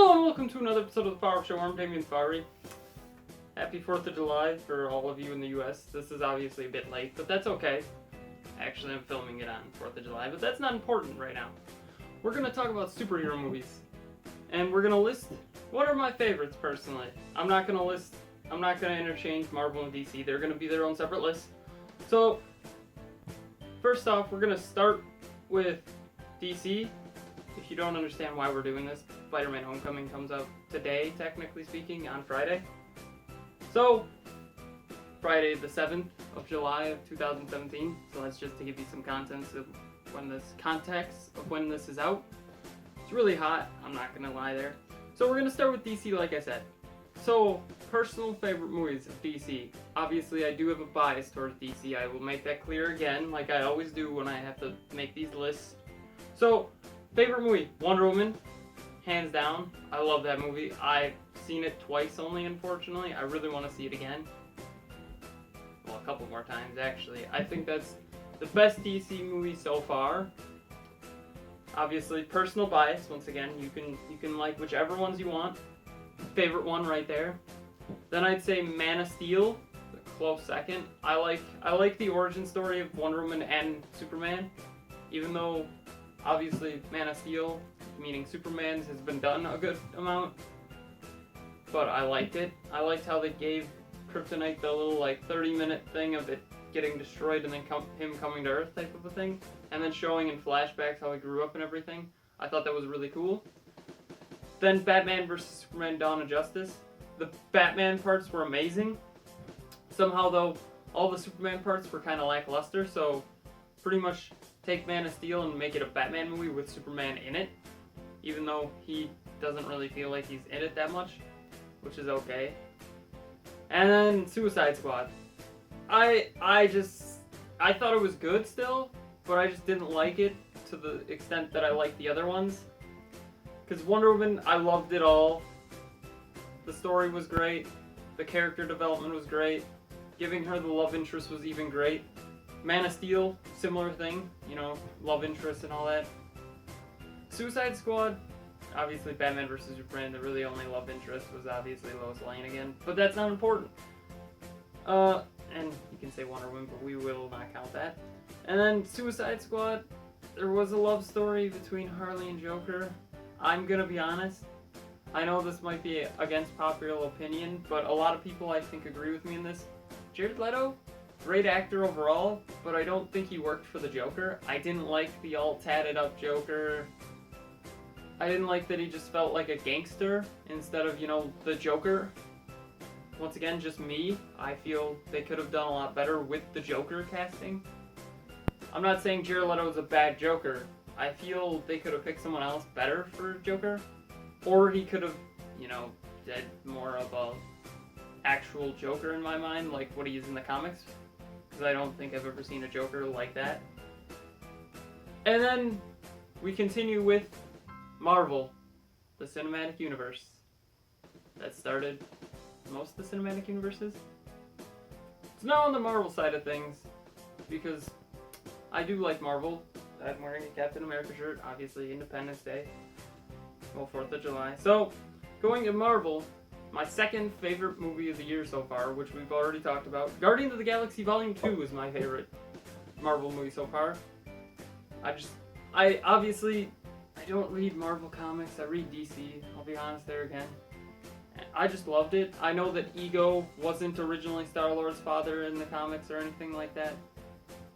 Hello and welcome to another episode of the Farr Off Show. I'm Damien Farry. Happy 4th of July for all of you in the US. This is obviously a bit late, but that's okay. Actually, I'm filming it on 4th of July, but that's not important right now. We're going to talk about superhero movies. And we're going to list what are my favorites personally. I'm not going to interchange Marvel and DC. They're going to be their own separate lists. So, first off, we're going to start with DC. If you don't understand why we're doing this, Spider-Man Homecoming comes out today, technically speaking, on Friday. So, Friday the 7th of July of 2017. So that's just to give you some context of when this is out. It's really hot, I'm not gonna lie there. So we're gonna start with DC, like I said. So, personal favorite movies of DC. Obviously, I do have a bias towards DC. I will make that clear again, like I always do when I have to make these lists. So, favorite movie, Wonder Woman, hands down. I love that movie. I've seen it twice only, unfortunately. I really want to see it again. Well, a couple more times, actually. I think that's the best DC movie so far. Obviously, personal bias. Once again, you can like whichever ones you want. Favorite one right there. Then I'd say Man of Steel, a close second. I like the origin story of Wonder Woman and Superman, even though obviously Man of Steel, meaning Superman's, has been done a good amount. But I liked it. I liked how they gave Kryptonite the little 30-minute thing of it getting destroyed and then him coming to Earth type of a thing. And then showing in flashbacks how he grew up and everything. I thought that was really cool. Then Batman vs. Superman Dawn of Justice. The Batman parts were amazing. Somehow though, all the Superman parts were kind of lackluster, so pretty much take Man of Steel and make it a Batman movie with Superman in it. Even though he doesn't really feel like he's in it that much, which is okay. And then Suicide Squad. I thought it was good still, but I just didn't like it to the extent that I liked the other ones. Because Wonder Woman, I loved it all. The story was great. The character development was great. Giving her the love interest was even great. Man of Steel, similar thing. Love interest and all that. Suicide Squad, obviously Batman vs. Superman, the really only love interest was obviously Lois Lane again. But that's not important. And you can say Wonder Woman, but we will not count that. And then Suicide Squad, there was a love story between Harley and Joker. I'm gonna be honest. I know this might be against popular opinion, but a lot of people I think agree with me in this. Jared Leto, great actor overall, but I don't think he worked for the Joker. I didn't like the all tatted up Joker. I didn't like that he just felt like a gangster instead of, the Joker. Once again, just me. I feel they could have done a lot better with the Joker casting. I'm not saying Jared Leto is a bad Joker. I feel they could have picked someone else better for Joker. Or he could have, did more of a actual Joker in my mind, like what he is in the comics. Because I don't think I've ever seen a Joker like that. And then we continue with Marvel, the cinematic universe. That started most of the cinematic universes. It's now on the Marvel side of things, because I do like Marvel. I'm wearing a Captain America shirt, obviously Independence Day. Well, 4th of July. So, going to Marvel, my second favorite movie of the year so far, which we've already talked about. Guardians of the Galaxy Volume 2 is my favorite Marvel movie so far. I don't read Marvel comics, I read DC, I'll be honest there again. I just loved it. I know that Ego wasn't originally Star-Lord's father in the comics or anything like that,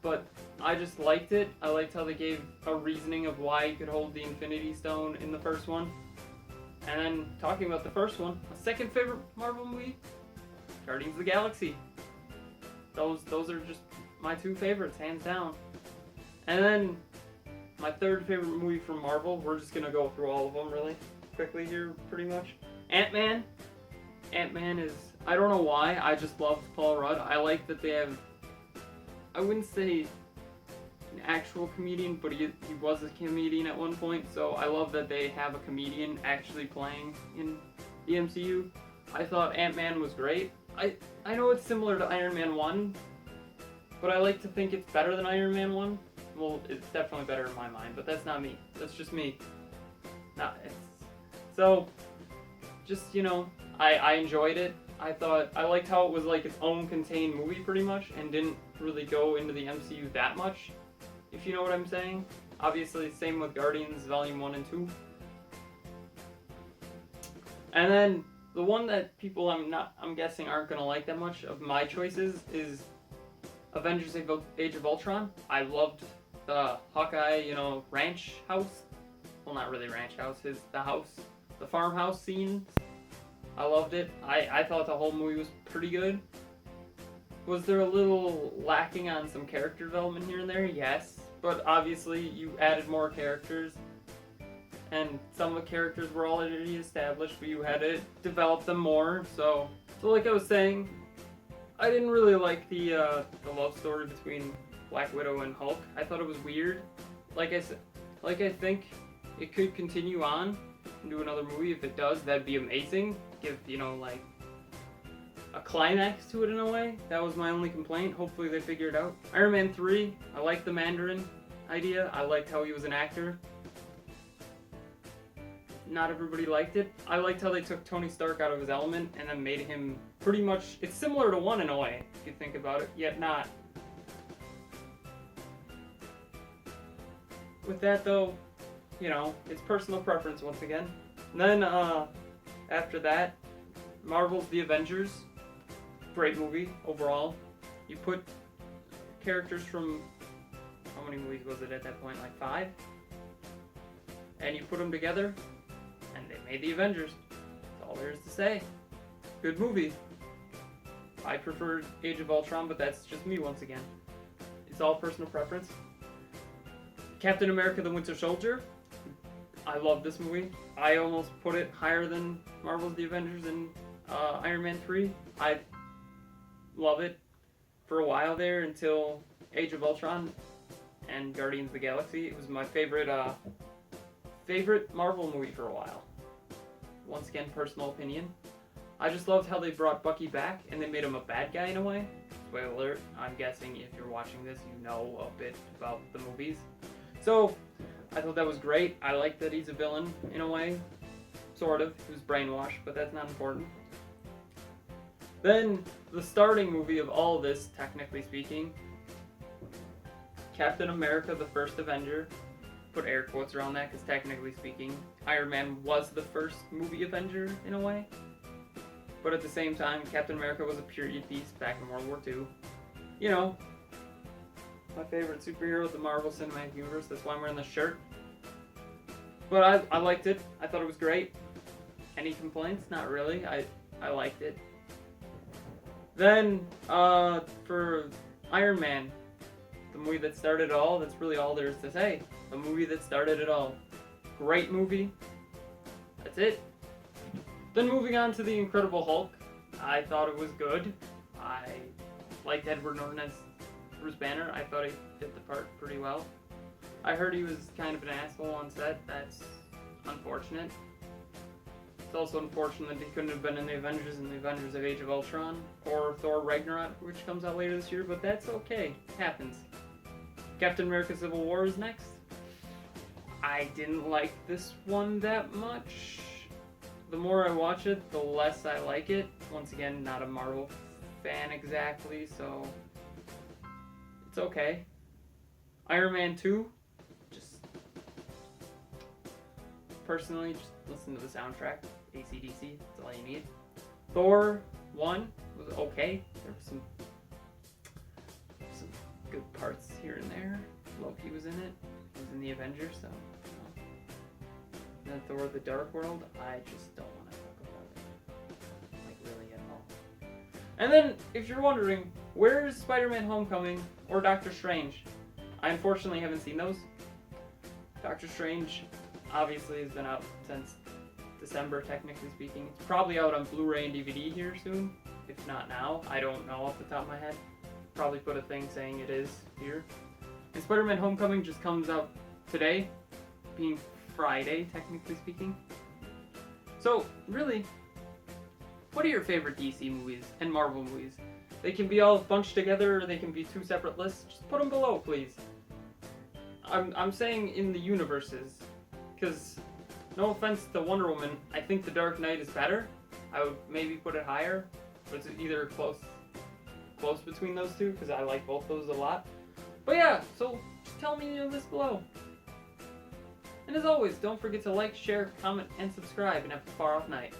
but I just liked it. I liked how they gave a reasoning of why he could hold the Infinity Stone in the first one. And then, talking about the first one, my second favorite Marvel movie, Guardians of the Galaxy. Those are just my two favorites, hands down. And then, my third favorite movie from Marvel, we're just gonna go through all of them really quickly here, pretty much. Ant-Man. Ant-Man is, I don't know why, I just loved Paul Rudd. I like that they have, I wouldn't say an actual comedian, but he was a comedian at one point, so I love that they have a comedian actually playing in the MCU. I thought Ant-Man was great. I know it's similar to Iron Man 1, but I like to think it's better than Iron Man 1. Well, it's definitely better in my mind, but that's not me. That's just me. So, just, I enjoyed it. I liked how it was like its own contained movie pretty much and didn't really go into the MCU that much, if you know what I'm saying. Obviously, same with Guardians Volume 1 and 2. And then the one that people I'm guessing aren't going to like that much of my choices is Avengers Age of Ultron. I loved the Hawkeye, ranch house. Well, not really ranch house, the farmhouse scene. I loved it. I thought the whole movie was pretty good. Was there a little lacking on some character development here and there? Yes. But obviously, you added more characters. And some of the characters were already established, but you had to develop them more. So like I was saying, I didn't really like the love story between Black Widow and Hulk. I thought it was weird. Like I think it could continue on and do another movie. If it does, that'd be amazing. Give, like a climax to it in a way. That was my only complaint. Hopefully they figure it out. Iron Man 3, I liked the Mandarin idea. I liked how he was an actor. Not everybody liked it. I liked how they took Tony Stark out of his element and then made him pretty much... It's similar to 1 in a way, if you think about it, yet not. With that though, it's personal preference once again. And then, after that, Marvel's The Avengers. Great movie, overall. You put characters from... How many movies was it at that point? Like 5? And you put them together, and they made The Avengers. That's all there is to say. Good movie. I preferred Age of Ultron, but that's just me once again. It's all personal preference. Captain America the Winter Soldier. I love this movie. I almost put it higher than Marvel's The Avengers and Iron Man 3. I love it for a while there until Age of Ultron and Guardians of the Galaxy. It was my favorite Marvel movie for a while. Once again, personal opinion. I just loved how they brought Bucky back and they made him a bad guy in a way. Spoiler alert, I'm guessing if you're watching this, you know a bit about the movies. So, I thought that was great. I like that he's a villain in a way. Sort of. He was brainwashed, but that's not important. Then, the starting movie of all this, technically speaking, Captain America the First Avenger. Put air quotes around that because technically speaking, Iron Man was the first movie Avenger in a way. But at the same time, Captain America was a period piece back in World War II. My favorite superhero of the Marvel Cinematic Universe. That's why I'm wearing this shirt. But I liked it. I thought it was great. Any complaints? Not really. I liked it. Then, for Iron Man, the movie that started it all, that's really all there is to say. The movie that started it all. Great movie. That's it. Then moving on to The Incredible Hulk. I thought it was good. I liked Edward Norton as Bruce Banner. I thought he fit the part pretty well. I heard he was kind of an asshole on set. That's unfortunate. It's also unfortunate that he couldn't have been in the Avengers and the Avengers of Age of Ultron or Thor Ragnarok, which comes out later this year, but that's okay. It happens. Captain America Civil War is next. I didn't like this one that much. The more I watch it, the less I like it. Once again, not a Marvel fan exactly, so it's okay. Iron Man 2, personally, just listen to the soundtrack. AC/DC, that's all you need. Thor 1 was okay. There were some good parts here and there. Loki was in it. He was in the Avengers, so. Then Thor: The Dark World, I just don't want to talk about it. Like, really at all. And then, if you're wondering, where is Spider-Man Homecoming or Doctor Strange? I unfortunately haven't seen those. Doctor Strange obviously has been out since December, technically speaking. It's probably out on Blu-ray and DVD here soon, if not now. I don't know off the top of my head. Probably put a thing saying it is here. And Spider-Man Homecoming just comes out today, being Friday, technically speaking. So, really, what are your favorite DC movies and Marvel movies? They can be all bunched together, or they can be two separate lists. Just put them below, please. I'm saying in the universes, because No offense to Wonder Woman, I think The Dark Knight is better. I would maybe put it higher, but it's either close between those two because I like both those a lot. But yeah, so just tell me this below. And as always, don't forget to like, share, comment, and subscribe, and have a far off night.